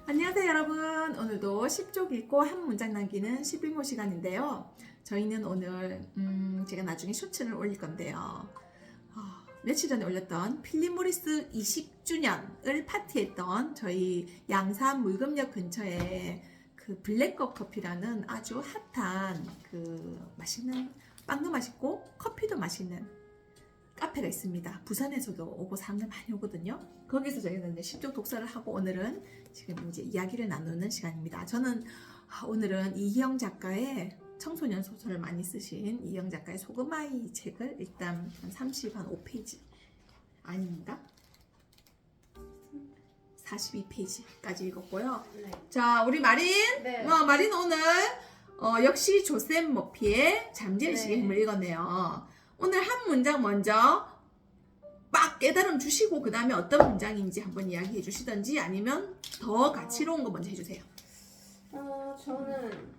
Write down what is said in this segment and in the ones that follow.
안녕하세요 여러분. 오늘도 10쪽 읽고 한 문장 남기는 11모 시간인데요. 저희는 오늘 제가 나중에 쇼츠를 올릴 건데요. 며칠 전에 올렸던 필립 모리스 20주년을 파티했던 저희 양산 물금역 근처에 그 블랙컵 커피라는 아주 핫한 그 맛있는 빵도 맛있고 커피도 맛있는 카페가 있습니다. 부산에서도 오고 사람들 많이 오거든요. 거기서 저희는 이제 10종 독서를 하고 오늘은 지금 이제 이야기를 나누는 시간입니다. 저는 오늘은 이희영 작가의 청소년 소설을 많이 쓰신 이희영 작가의 소금아이 책을 일단 한 35페이지 아닙니다. 42페이지까지 읽었고요. 네. 자, 우리 마린. 네. 마린 오늘 역시 조셉 머피의 잠재의식의 네. 힘을 읽었네요. 오늘 한 문장 먼저 막 깨달음 주시고 그 다음에 어떤 문장인지 한번 이야기해 주시던지 아니면 더 가치로운 거 먼저 해주세요. 저는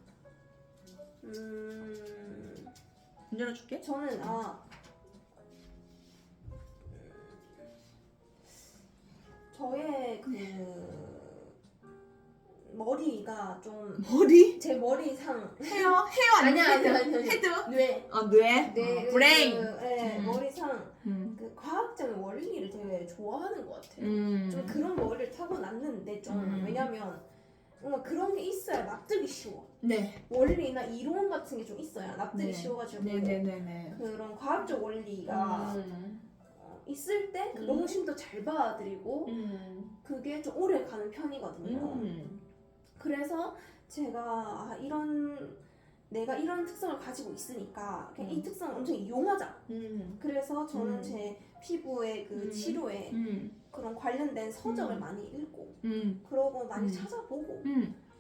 문 열어줄게. 저는 저의 그 머리가 좀 머리? 제 머리상 헤어 아니야, 헤드? 아니야, 아니야. 헤드? 뇌 뇌? 브레인. 머리상 음. 그 과학적인 원리를 되게 좋아하는 것 같아요. 음. 좀 그런 머리를 타고났는데 좀 왜냐면 뭔가 그런 게 있어야 납득이 쉬워. 네. 원리나 이론 같은 게 좀 있어야 납득이 네. 쉬워가지고 네네네네. 그런 과학적 원리가 있을 때 그 너무심도 잘 받아들이고 그게 좀 오래 가는 편이거든요. 그래서 제가 내가 이런 특성을 가지고 있으니까 그냥 이 특성을 엄청 이용하자. 그래서 저는 제 피부의 그 치료에 그런 관련된 서적을 많이 읽고 그러고 많이 찾아보고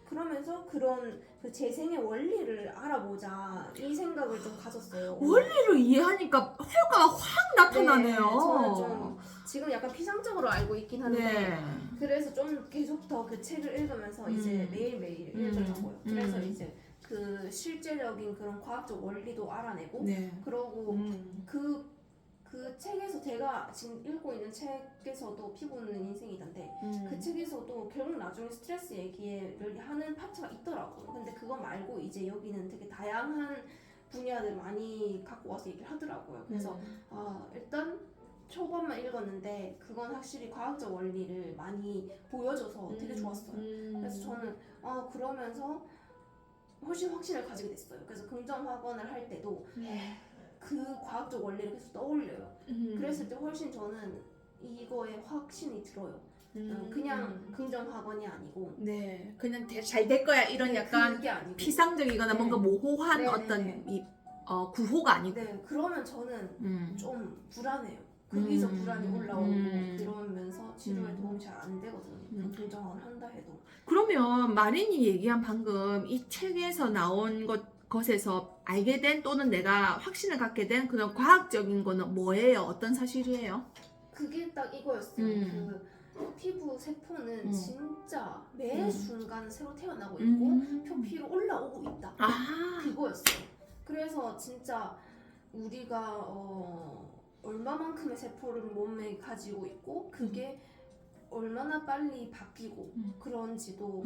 그러면서 그런 그 재생의 원리를 알아보자 이 생각을 좀 가졌어요. 원리를 이해하니까 효과가 확 나타나네요. 네, 저는 좀 지금 약간 피상적으로 알고 있긴 한데 네. 그래서 좀 계속 더 그 책을 읽으면서 이제 매일매일 읽으려고요. 그래서 이제 그 실제적인 그런 과학적 원리도 알아내고 네. 그러고 그 책에서 제가 지금 읽고 있는 책에서도 피부는 인생이던데 그 책에서도 결국 나중에 스트레스 얘기를 하는 파트가 있더라고요. 근데 그거 말고 이제 여기는 되게 다양한 분야들 많이 갖고 와서 얘기를 하더라고요. 그래서 일단 초반만 읽었는데 그건 확실히 과학적 원리를 많이 보여줘서 되게 좋았어요. 그래서 저는 그러면서 훨씬 확신을 가지게 됐어요. 그래서 긍정 확언을 할 때도 그 과학적 원리를 계속 떠올려요. 그랬을 때 훨씬 저는 이거에 확신이 들어요. 그냥 긍정 확언이 아니고 네. 그냥 잘 될 거야 이런 약간 그게 아니고 피상적이거나 뭔가 모호한 네, 어떤 네, 이 구호가 아니고. 네, 그러면 저는 좀 불안해요. 거기서 불안이 올라오고 그러면서 치료에 도움이 잘 안 되거든요. 긍정을 한다 해도. 그러면 마린이 얘기한 방금 이 책에서 나온 것에서 알게 된 또는 내가 확신을 갖게 된 그런 과학적인 거는 뭐예요? 어떤 사실이에요? 그게 딱 이거였어요. 그 피부 세포는 진짜 매 순간 새로 태어나고 있고 표피로 올라오고 있다. 그거였어요. 그래서 진짜 우리가 얼마만큼의 세포를 몸에 가지고 있고 그게 얼마나 빨리 바뀌고 그런지도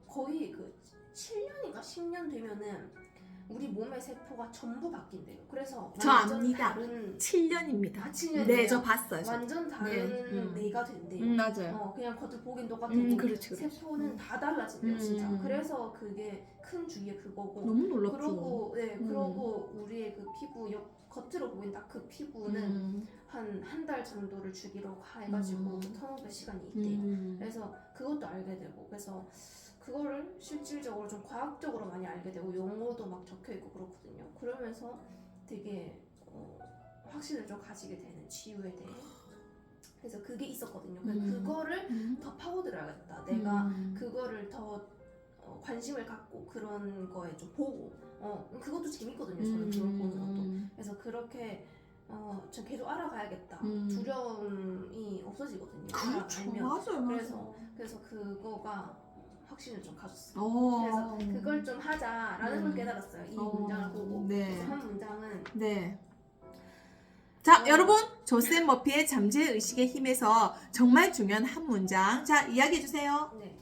거의 그 7년인가 10년 되면은 우리 몸의 세포가 전부 바뀐대요. 그래서 저 완전 압니다. 다른 7년입니다. 7년이에요. 네, 저 봤어요. 완전 다른 뇌가 된대요. 맞아요. 그냥 겉을 보긴 똑같고 그렇지. 세포는 다 달라진대요, 진짜. 그래서 그게 큰 주의의 그거고. 너무 놀랍죠. 그러고 우리의 그 피부 겉으로 보인 딱 그 피부는 한 달 정도를 주기로 해가지고 턴오버 시간이 있대요. 그래서 그것도 알게 되고 그래서 그거를 실질적으로 좀 과학적으로 많이 알게 되고 용어도 막 적혀 있고 그렇거든요. 그러면서 되게 확신을 좀 가지게 되는 치유에 대해. 그래서 그게 있었거든요. 그거를 더 파고들어야겠다. 내가 그거를 더 관심을 갖고 그런 거에 좀 보고 그것도 재밌거든요. 저는 그걸 보는 것도. 그래서 그렇게 저 계속 알아가야겠다. 두려움이 없어지거든요. 그렇죠. 알면. 맞아요. 그래서 그거가 확신을 좀 가졌어요. 그래서 그걸 좀 하자라는 걸 깨달았어요. 이 문장을 보고. 네. 그래서 한 문장은 자, 여러분, 조셉 머피의 잠재의식의 힘에서 정말 중요한 한 문장. 자, 이야기해 주세요. 네.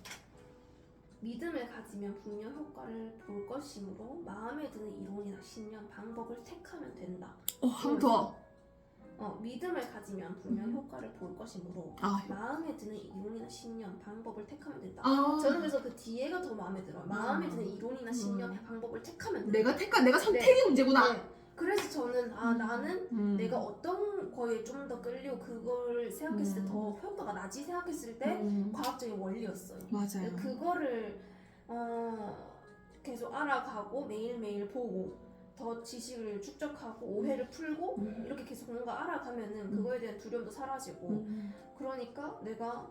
믿음을 가지면 분명 효과를 볼 것이므로 마음에 드는 이론이나 신념, 방법을 택하면 된다. 한 번 더. 믿음을 가지면 분명 효과를 볼 것이므로 아, 마음에 드는 이론이나 신념, 방법을 택하면 된다. 아. 저는 그래서 그 뒤에가 더 마음에 들어요. 마음에 드는 이론이나 신념, 방법을 택하면 된다. 내가 선택의 문제구나. 네. 그래서 저는 나는 내가 어떤 거에 좀 더 끌리고 그걸 생각했을 때 더 효과가 나지 생각했을 때 과학적인 원리였어요. 맞아요. 그거를 계속 알아가고 매일매일 보고 더 지식을 축적하고 오해를 풀고 이렇게 계속 뭔가 알아가면은 그거에 대한 두려움도 사라지고 그러니까 내가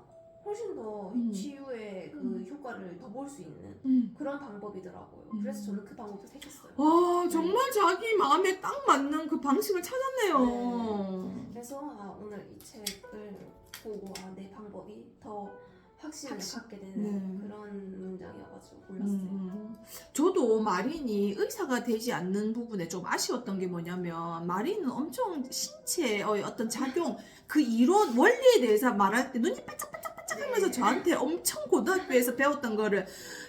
훨씬 더 치유의 그 효과를 더 볼 수 있는 그런 방법이더라고요. 그래서 저는 그 방법을 택했어요. 와, 정말 자기 마음에 딱 맞는 그 방식을 찾았네요. 그래서 오늘 이 책을 보고 내 방법이 더 확신을 갖게 되는 그런 문장이어가지고 골랐어요. 저도 마린이 의사가 되지 않는 부분에 좀 아쉬웠던 게 뭐냐면 마린은 엄청 신체의 어떤 작용 그 이론 원리에 대해서 말할 때 눈이 반짝반짝반짝 하면서 저한테 엄청 고등학교에서 배웠던 거를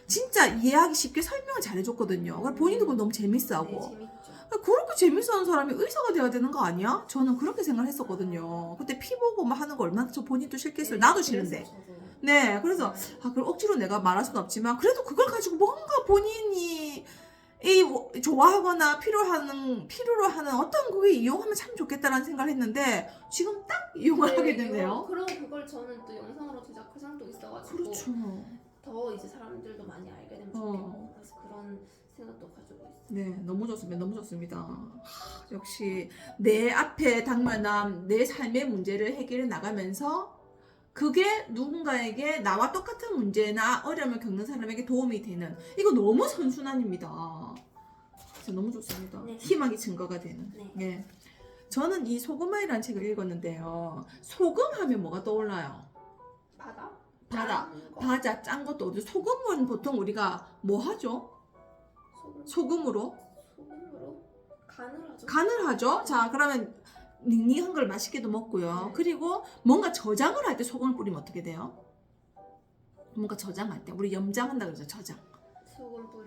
진짜 이해하기 쉽게 설명을 잘해줬거든요. 본인도 그거 너무 재밌어하고 네, 재밌죠. 그렇게 재밌어하는 사람이 의사가 돼야 되는 거 아니야? 저는 그렇게 생각을 했었거든요. 그때 피 보고 막 하는 거 얼마나 저 본인도 싫겠어요. 나도 싫은데. 네, 그래서 그걸 억지로 내가 말할 수는 없지만 그래도 그걸 가지고 뭔가 본인이 좋아하거나 필요로 하는 어떤 그게 이용하면 참 좋겠다라는 생각을 했는데 지금 딱 이용을 하게 되네요. 그리고 그걸 저는 또 영상으로 제작할 생각도 있어가지고 그렇죠. 더 이제 사람들도 많이 알게 되면 좋겠고 그래서 그런 생각도 가지고 있어요. 네, 너무 좋습니다. 너무 좋습니다. 역시 내 앞에 당면한 내 삶의 문제를 해결해 나가면서 그게 누군가에게 나와 똑같은 문제나 어려움을 겪는 사람에게 도움이 되는 이거 너무 선순환입니다. 진짜 너무 좋습니다. 네. 희망의 증거가 되는. 네. 네. 저는 이 소금아이라는 책을 읽었는데요. 소금 하면 뭐가 떠올라요? 바다? 바다 짠 것도 어디 소금은 보통 우리가 뭐 하죠? 소금으로 간을 하죠. 자, 그러면 닝닝한 걸 맛있게도 먹고요. 네. 그리고 뭔가 저장을 할 때 소금을 뿌리면 어떻게 돼요? 뭔가 저장할 때 우리 염장한다 그러죠. 저장.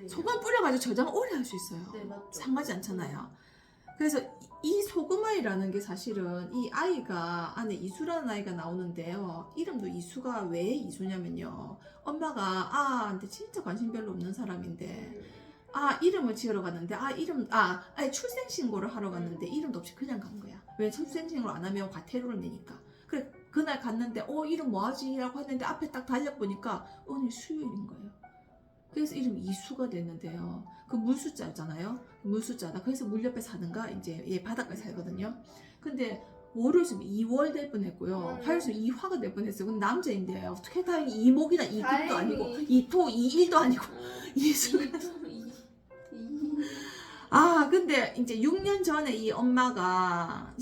소금 뿌려가지고 저장을 오래 할 수 있어요. 네, 맞죠. 상하지 않잖아요. 그래서 이 소금아이라는 게 사실은 이 아이가 안에 이수라는 아이가 나오는데요. 이름도 이수가 왜 이수냐면요. 엄마가 아한테 진짜 관심 별로 없는 사람인데 이름을 지으러 갔는데 출생신고를 하러 갔는데 이름도 없이 그냥 간 거야. 왜 출생신고를 안 하면 과태료를 내니까. 그래 그날 갔는데 이름 뭐하지? 라고 했는데 앞에 딱 달려보니까 오늘 수요일인 거예요. 그래서 이름이 이수가 됐는데요. 그 물수자잖아요. 물수자다. 그래서 물 옆에 사는가 이제 얘 바닷가에 살거든요. 근데 월요일쯤 2월 될 뻔했고요. 화요일쯤 2화가 될 뻔했어요. 근데 남자인데 어떻게 다행히 이목이나 이금도 아니고 이토 이일도 아니고 이수가 근데 이제 6년 전에 이 엄마가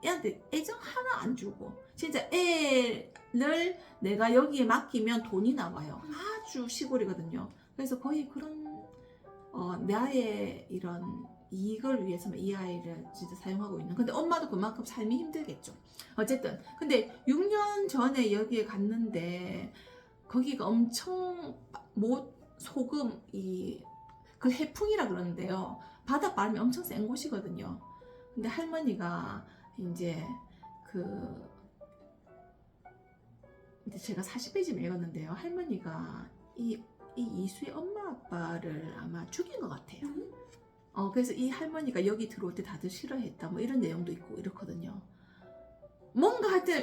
애한테 애정 하나 안 주고 진짜 애를 내가 여기에 맡기면 돈이 나와요. 아주 시골이거든요. 그래서 거의 그런 나의 이런 이익을 위해서만 이 아이를 진짜 사용하고 있는. 근데 엄마도 그만큼 삶이 힘들겠죠. 어쨌든 근데 6년 전에 여기에 갔는데 거기가 엄청 소금 그 해풍이라 그러는데요. 바닷바람이 엄청 센 곳이거든요. 근데 할머니가 이제 이제 제가 40페이지 읽었는데요. 할머니가 이 이수의 엄마 아빠를 아마 죽인 것 같아요. 그래서 이 할머니가 여기 들어올 때 다들 싫어했다. 뭐 이런 내용도 있고 이렇거든요. 뭔가 하여튼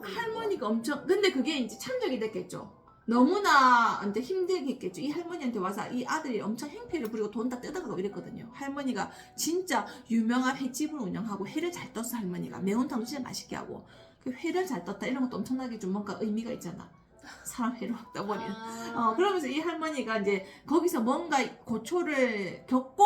할머니가 엄청 근데 그게 이제 참적이 됐겠죠. 너무나 이제 힘들게 했겠죠. 이 할머니한테 와서 이 아들이 엄청 행패를 부리고 돈 다 뜯어가고 이랬거든요. 할머니가 진짜 유명한 횟집을 운영하고 회를 잘 떴어. 할머니가 매운탕도 진짜 맛있게 하고 그 회를 잘 떴다 이런 것도 엄청나게 좀 뭔가 의미가 있잖아. 사람 회를 확 떠버리는. 그러면서 이 할머니가 이제 거기서 뭔가 고초를 겪고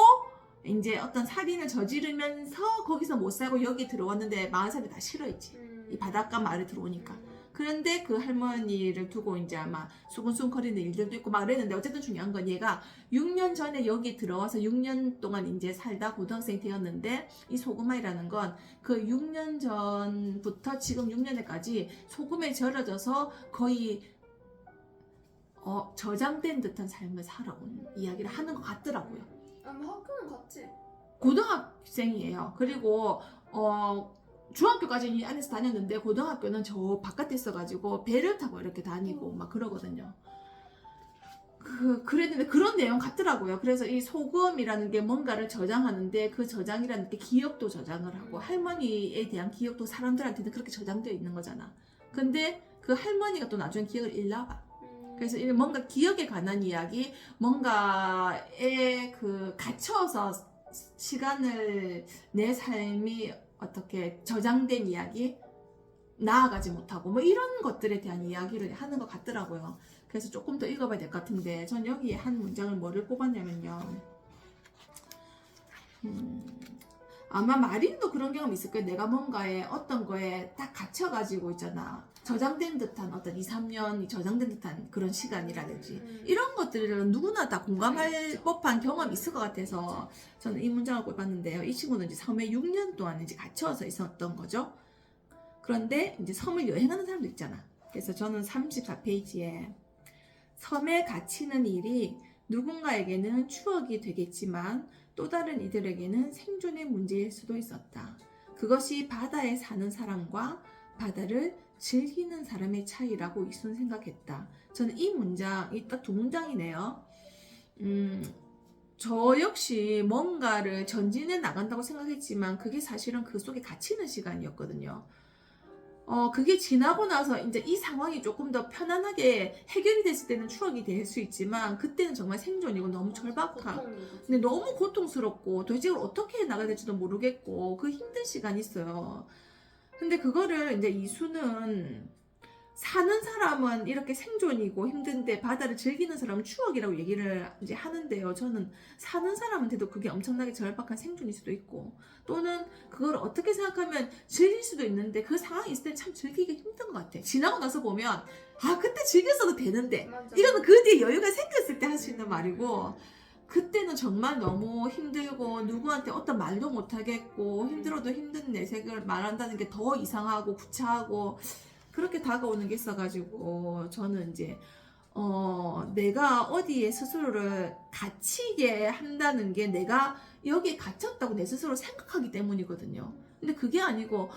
이제 어떤 살인을 저지르면서 거기서 못 살고 여기 들어왔는데 마을 사람이 다 싫어했지. 이 바닷가 마을에 들어오니까. 그런데 그 할머니를 두고 이제 아마 수근수근거리는 일들도 있고 막 그랬는데 어쨌든 중요한 건 얘가 6년 전에 여기 들어와서 6년 동안 이제 살다 고등학생이 되었는데 이 소금아이라는 건 그 6년 전부터 지금 6년에까지 소금에 절여져서 거의 저장된 듯한 삶을 살아온 이야기를 하는 것 같더라고요. 아마 학교는 같지. 고등학생이에요. 그리고 중학교까지 이 안에서 다녔는데 고등학교는 저 바깥에 있어가지고 배를 타고 이렇게 다니고 막 그러거든요. 그랬는데 그런 내용 같더라고요. 그래서 이 소금이라는 게 뭔가를 저장하는데 그 저장이라는 게 기억도 저장을 하고 할머니에 대한 기억도 사람들한테는 그렇게 저장되어 있는 거잖아. 근데 그 할머니가 또 나중에 기억을 잃나 봐. 그래서 뭔가 기억에 관한 이야기, 뭔가에 갇혀서 시간을 내 삶이 어떻게 저장된 이야기, 나아가지 못하고 뭐 이런 것들에 대한 이야기를 하는 것 같더라고요. 그래서 조금 더 읽어봐야 될 것 같은데 전 여기에 한 문장을 뭐를 뽑았냐면요. 아마 마린도 그런 경험이 있을 거예요. 내가 뭔가에 어떤 거에 딱 갇혀가지고 있잖아. 저장된 듯한 어떤 2, 3년이 저장된 듯한 그런 시간이라든지 이런 것들은 누구나 다 공감할 법한 경험이 있을 것 같아서 저는 이 문장을 뽑았는데요. 이 친구는 이제 섬에 6년 동안 이제 갇혀서 있었던 거죠. 그런데 이제 섬을 여행하는 사람도 있잖아. 그래서 저는 34페이지에 섬에 갇히는 일이 누군가에게는 추억이 되겠지만 또 다른 이들에게는 생존의 문제일 수도 있었다. 그것이 바다에 사는 사람과 바다를 즐기는 사람의 차이라고 이순 생각했다. 저는 이 문장이 딱 두 문장이네요. 저 역시 뭔가를 전진해 나간다고 생각했지만 그게 사실은 그 속에 갇히는 시간이었거든요. 그게 지나고 나서 이제 이 상황이 조금 더 편안하게 해결이 됐을 때는 추억이 될 수 있지만 그때는 정말 생존이고 너무 절박한 근데 너무 고통스럽고 도대체 이걸 어떻게 해 나가야 될지도 모르겠고 그 힘든 시간이 있어요. 근데 그거를 이제 이수는 사는 사람은 이렇게 생존이고 힘든데 바다를 즐기는 사람은 추억이라고 얘기를 이제 하는데요. 저는 사는 사람한테도 그게 엄청나게 절박한 생존일 수도 있고 또는 그걸 어떻게 생각하면 즐길 수도 있는데 그 상황이 있을 때 참 즐기기 힘든 것 같아. 지나고 나서 보면 아 그때 즐겼어도 되는데 맞아. 이거는 그 뒤에 여유가 생겼을 때 할 수 있는 말이고 그때는 정말 너무 힘들고 누구한테 어떤 말도 못하겠고 힘들어도 힘든 내색을 말한다는 게 더 이상하고 구차하고 그렇게 다가오는 게 있어가지고 저는 이제 내가 어디에 스스로를 갇히게 한다는 게 내가 여기에 갇혔다고 내 스스로 생각하기 때문이거든요. 근데 그게 아니고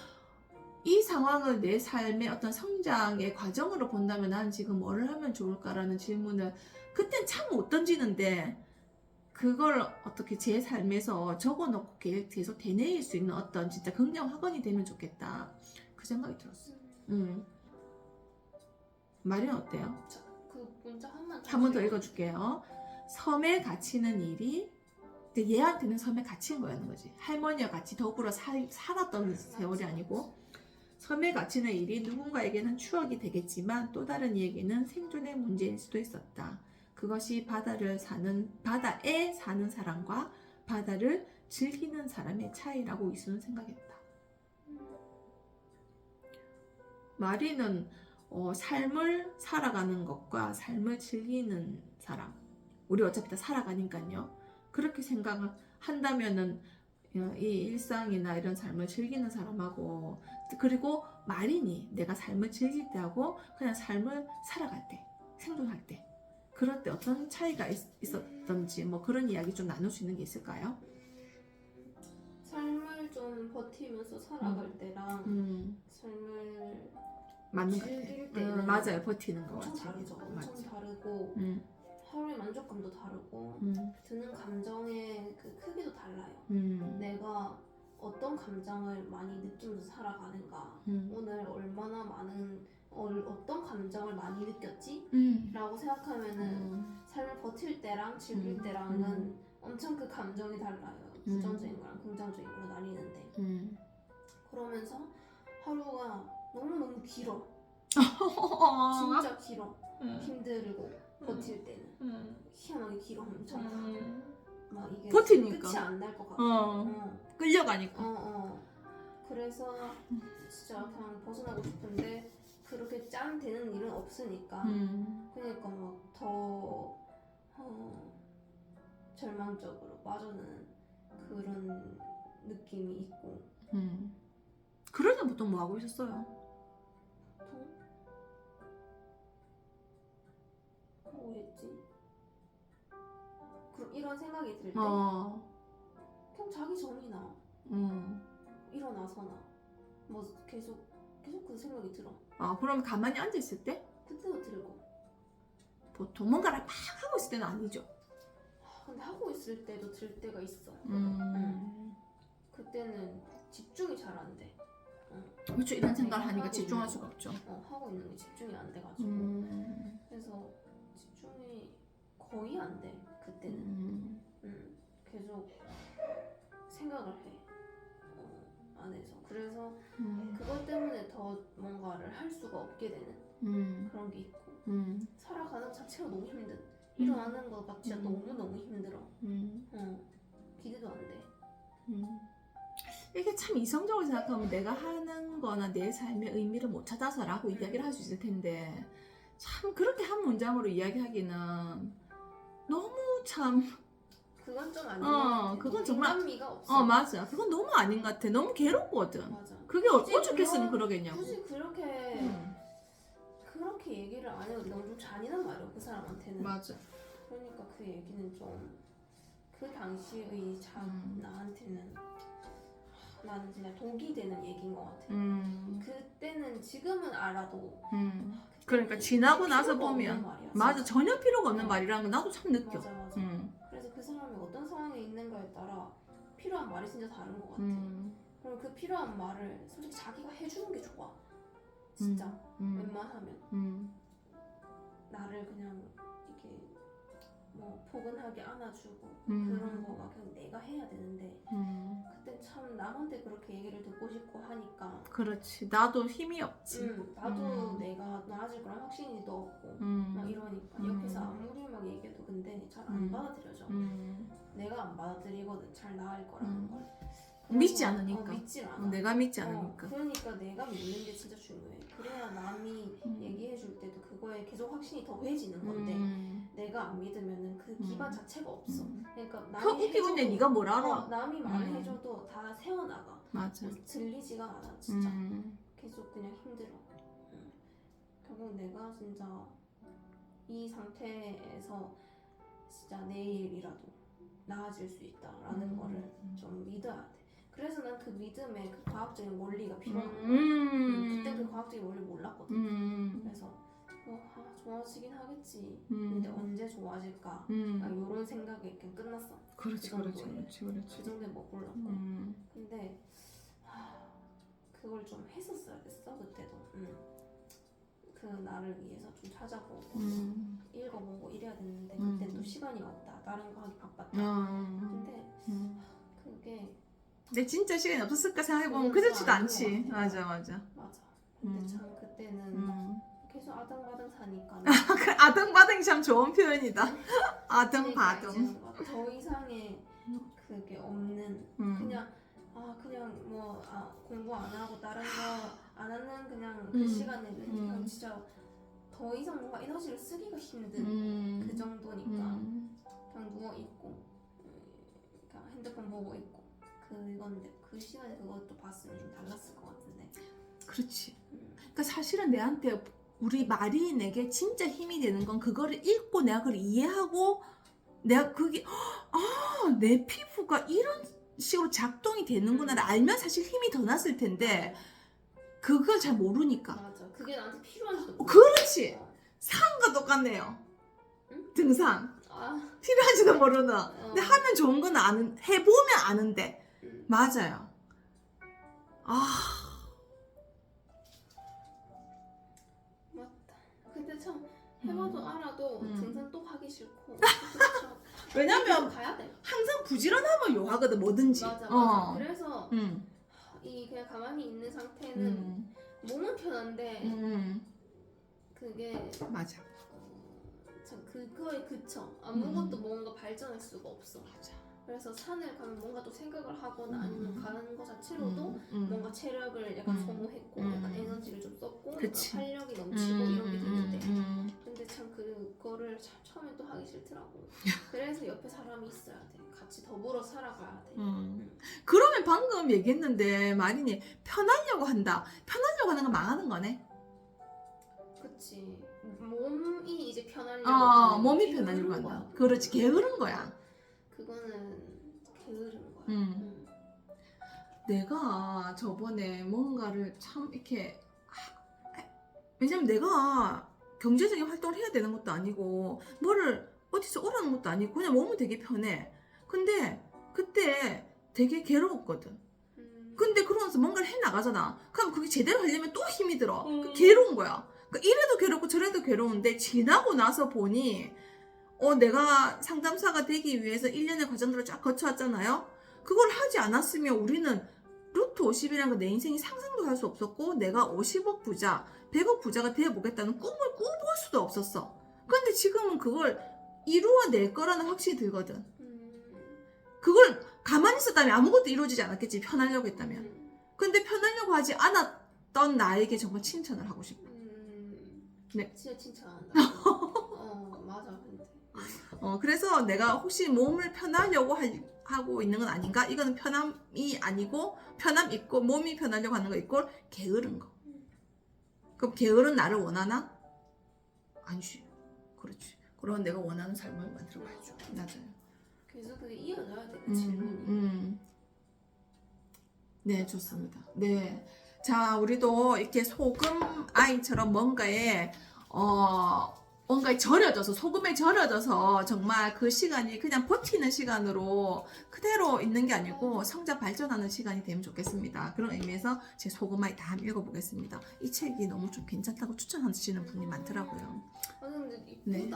이 상황을 내 삶의 어떤 성장의 과정으로 본다면 난 지금 뭐를 하면 좋을까라는 질문을 그땐 참 못 던지는데 그걸 어떻게 제 삶에서 적어놓고 계속 되뇌일 수 있는 어떤 진짜 긍정 학원이 되면 좋겠다 그 생각이 들었어요. 말은 어때요? 그 문자 한 번 더 읽어줄게요. 섬에 갇히는 일이 근데 얘한테는 섬에 갇힌 거라는 거지. 할머니와 같이 더불어 살았던 세월이 아니고 섬에 갇히는 일이 누군가에게는 추억이 되겠지만 또 다른 이에게는 생존의 문제일 수도 있었다. 그것이 바다에 사는 사람과 바다를 즐기는 사람의 차이라고 이수는 생각했다. 마리는 삶을 살아가는 것과 삶을 즐기는 사람 우리 어차피 다 살아가니까요. 그렇게 생각을 한다면은 이 일상이나 이런 삶을 즐기는 사람하고 그리고 마린이 내가 삶을 즐길 때 하고 그냥 삶을 살아갈 때 생존할 때 그럴 때 어떤 차이가 있었던지 뭐 그런 이야기 좀 나눌 수 있는 게 있을까요? 삶을 좀 버티면서 살아갈 때랑 삶을 맞는 것 즐길 같아. 때는 맞아요. 버티는 거 엄청 같아. 다르죠. 엄청 맞아. 다르고 하루의 만족감도 다르고 드는 감정의 그 크기도 달라요. 내가 어떤 감정을 많이 느끼면서 살아가는가 오늘 얼마나 많은 어떤 감정을 많이 느꼈지? 라고 생각하면은 삶을 버틸 때랑 즐길 때랑은 엄청 그 감정이 달라요. 부정적인 거랑 긍정적인 거로 나뉘는데 그러면서 하루가 너무너무 길어. 진짜 길어. 힘들고 버틸 때는 희한하게 길어 엄청 막 이게 버티니까. 끝이 안 날 것 같고 끌려가니까. 그래서 진짜 그냥 벗어나고 싶은데 그렇게 짠 되는 일은 없으니까 그러니까 막 더 절망적으로 빠져드는 그런 느낌이 있고. 그럴 때 보통 뭐 하고 있었어요? 보통 뭐 했지? 그럼 이런 생각이 들 때 그냥 자기 전이나 일어나서나 뭐 계속 그 생각이 들어. 그럼 가만히 앉아 있을 때 그때도 들고. 보통 뭔가를 막 하고 있을 때는 아니죠. 근데 하고 있을 때도 들 때가 있어. 그때는 집중이 잘 안 돼. 그렇죠. 이런 생각을 하니까 하고 집중할 있는 수가 거. 없죠. 하고 있는 게 집중이 안 돼가지고. 그래서 집중이 거의 안 돼. 그때는. 계속 생각을 해. 안에서. 그래서 그것 때문에 더 뭔가를 할 수가 없게 되는 그런 게 있고. 살아가는 자체가 너무 힘든. 일어나는 것 자체가 너무너무 힘들어. 기대도 안 돼. 이게 참 이성적으로 생각하면 내가 하는 거나 내 삶의 의미를 못 찾아서라고 이야기를 할 수 있을 텐데 참 그렇게 한 문장으로 이야기하기는 너무 참 그건 좀 아닌 것 같아. 그건 정말 인간미가 없어. 맞아. 그건 너무 아닌 것 같아. 너무 괴롭거든. 맞아. 그게 굳이 어떻겠으면 그러겠냐고. 굳이 그렇게 얘기를 안 해도 너무 좀 잔인한 말이야 그 사람한테는. 맞아. 그러니까 그 얘기는 좀 그 당시의 나한테는 나는 진짜 독이 되는 얘기인 것 같아. 그때는 지금은 알아도 그러니까 지나고 나서 필요가 없는 보면 말이야, 맞아. 진짜. 전혀 필요가 없는 말이라는 거 나도 참 느껴. 맞아. 그래서 그 사람이 어떤 상황에 있는가에 따라 필요한 말이 진짜 다른 것 같아. 그럼 그 필요한 말을 솔직히 자기가 해주는 게 좋아. 진짜 웬만하면 나를 그냥 이렇게 뭐 포근하게 안아주고 그런 거가 그냥 내가 해야 되는데 그때 참 남한테 그렇게 얘기를 듣고 싶고 하니까 그렇지. 나도 힘이 없지. 나도 내가 나아질 거란 확신이도 없고 막 이러니까 옆에서 아무리 막 얘기해도 근데 잘 안 받아들여져. 내가 안 받아들이거든. 잘 나을 거라는 걸. 믿지 않으니까. 믿지 않아. 내가 믿지 않으니까. 그러니까 내가 믿는 게 진짜 중요해. 그래야 남이 얘기해 줄 때도 그거에 계속 확신이 더해지는 건데 내가 안 믿으면은 그 기반 자체가 없어. 그러니까 남이 웃기군요. 네가 뭘 알아? 남이 말해줘도 다 세워나가. 맞아. 들리지가 않아 진짜. 계속 그냥 힘들어. 결국 내가 진짜 이 상태에서 진짜 내일이라도 나아질 수 있다라는 거를 좀 믿어야 돼. 그래서 난 그 믿음에 그 과학적인 원리가 필요한 거야. 그때 그 과학적인 원리 몰랐거든. 그래서 좋아지긴 하겠지. 근데 언제 좋아질까? 이런 생각에 그냥 끝났어. 그렇지. 그 정도에 뭐 몰랐고. 근데 그걸 좀 했었어야 됐어 그때도. 그 나를 위해서 좀 찾아보고 읽어보고 이래야 됐는데 그때 또 시간이 없다. 다른 거 하기 바빴다. 근데 그게 근데 진짜 시간이 없었을까 생각해보면 그건 그렇지도 또 아닌 않지. 것 같아. 맞아. 근데 참 그때는 계속 아등바등 사니까 그 아등바등이 참 좋은 표현이다. 아등바등. 그러니까 이제 더 이상의 그게 없는 그냥 뭐 공부 안 하고 다른 거 안 하는 그냥 그 시간에는 그냥 진짜 더 이상 뭔가 에너지를 쓰기가 힘든 그 정도니까 그냥 누워 있고 그냥 핸드폰 보고 있고 그건데 그 시간에 그것도 봤으면 좀 달랐을 것 같은데. 그렇지. 그러니까 사실은 내한테 우리 말이 내게 진짜 힘이 되는 건 그거를 읽고 내가 그걸 이해하고 내가 그게 내 피부가 이런 식으로 작동이 되는구나를 알면 사실 힘이 더 났을 텐데 그걸 잘 모르니까. 맞아. 그게 나한테 필요한지도 몰라. 그렇지. 상과 똑같네요. 응? 등산. 아, 필요한지도 모르는. 근데 하면 좋은 건 해보면 아는데. 맞아요. 맞다. 근데 참 해봐도 알아도 등산 또 하기 싫고. 왜냐면 가야 돼. 항상 부지런하면 요하거든 뭐든지. 맞아. 그래서 이 그냥 가만히 있는 상태는 몸은 편한데 그게 맞아. 참 그거에 그쳐. 아무것도 뭔가 발전할 수가 없어. 맞아. 그래서 산을 가면 뭔가 또 생각을 하거나 아니면 가는 거 자체로도 음. 뭔가 체력을 약간 음. 소모했고 음. 약간 에너지를 좀 썼고 약간 그치. 활력이 넘치고 이런 게 되는데 근데 참 그거를 처음에 또 하기 싫더라고. 그래서 옆에 사람이 있어야 돼. 같이 더불어 살아가야 돼. 그러면 방금 얘기했는데 마린이 편하려고 한다. 편하려고 하는 건 망하는 거네. 그치. 몸이 이제 편하려고 하는 몸이 게으른 편하려고 거야. 한다. 그렇지, 게으른 거야. 그거는 게으른 거야. 내가 저번에 뭔가를 참 이렇게 왜냐면 내가 경제적인 활동을 해야 되는 것도 아니고 뭐를 어디서 오라는 것도 아니고 그냥 몸은 되게 편해. 근데 그때 되게 괴로웠거든. 근데 그러면서 뭔가를 해나가잖아. 그럼 그게 제대로 하려면 또 힘이 들어. 괴로운 거야. 그러니까 이래도 괴롭고 저래도 괴로운데 지나고 나서 보니 내가 상담사가 되기 위해서 1년의 과정들을 쫙 거쳐왔잖아요. 그걸 하지 않았으면 우리는 루트 50이라는 건 내 인생이 상상도 할 수 없었고 내가 50억 부자, 100억 부자가 되어보겠다는 꿈을 꾸볼 수도 없었어. 근데 지금은 그걸 이루어낼 거라는 확신이 들거든. 그걸 가만히 있었다면 아무것도 이루어지지 않았겠지. 편하려고 했다면. 근데 편하려고 하지 않았던 나에게 정말 칭찬을 하고 싶어. 네. 진짜 칭찬한다. 맞아. 근데. 그래서 내가 혹시 몸을 편하려고 하고 있는 건 아닌가? 이거는 편함이 아니고 편함 있고 몸이 편하려고 하는 거 있고 게으른 거. 그럼 게으른 나를 원하나? 아니지. 그렇지. 그럼 내가 원하는 삶을 만들어가야죠. 맞아요. 계속 그게 이어져야 돼. 그 질문이. 네, 좋습니다. 네. 자, 우리도 이렇게 소금 아이처럼 뭔가에 절여져서 소금에 절여져서 정말 그 시간이 그냥 버티는 시간으로 그대로 있는 게 아니고 성장 발전하는 시간이 되면 좋겠습니다. 그런 의미에서 제 소금 아이 다 한번 읽어보겠습니다. 이 책이 너무 좀 괜찮다고 추천하시는 분이 많더라고요. 근데 이쁘다. 네.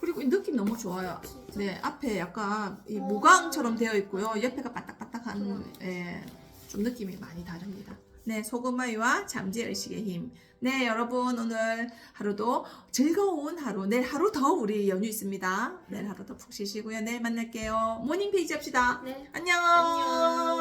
그리고 이 느낌 너무 좋아요. 진짜. 네, 앞에 약간 이 무광처럼 되어 있고요. 옆에가 바딱바딱한 좀 느낌이 많이 다릅니다. 네, 소금아이와 잠재의식의 힘. 네, 여러분 오늘 하루도 즐거운 하루. 내일 하루 더 우리 연휴 있습니다. 내일 하루 더 푹 쉬시고요. 내일 만날게요. 모닝 페이지 합시다. 네. 안녕. 안녕.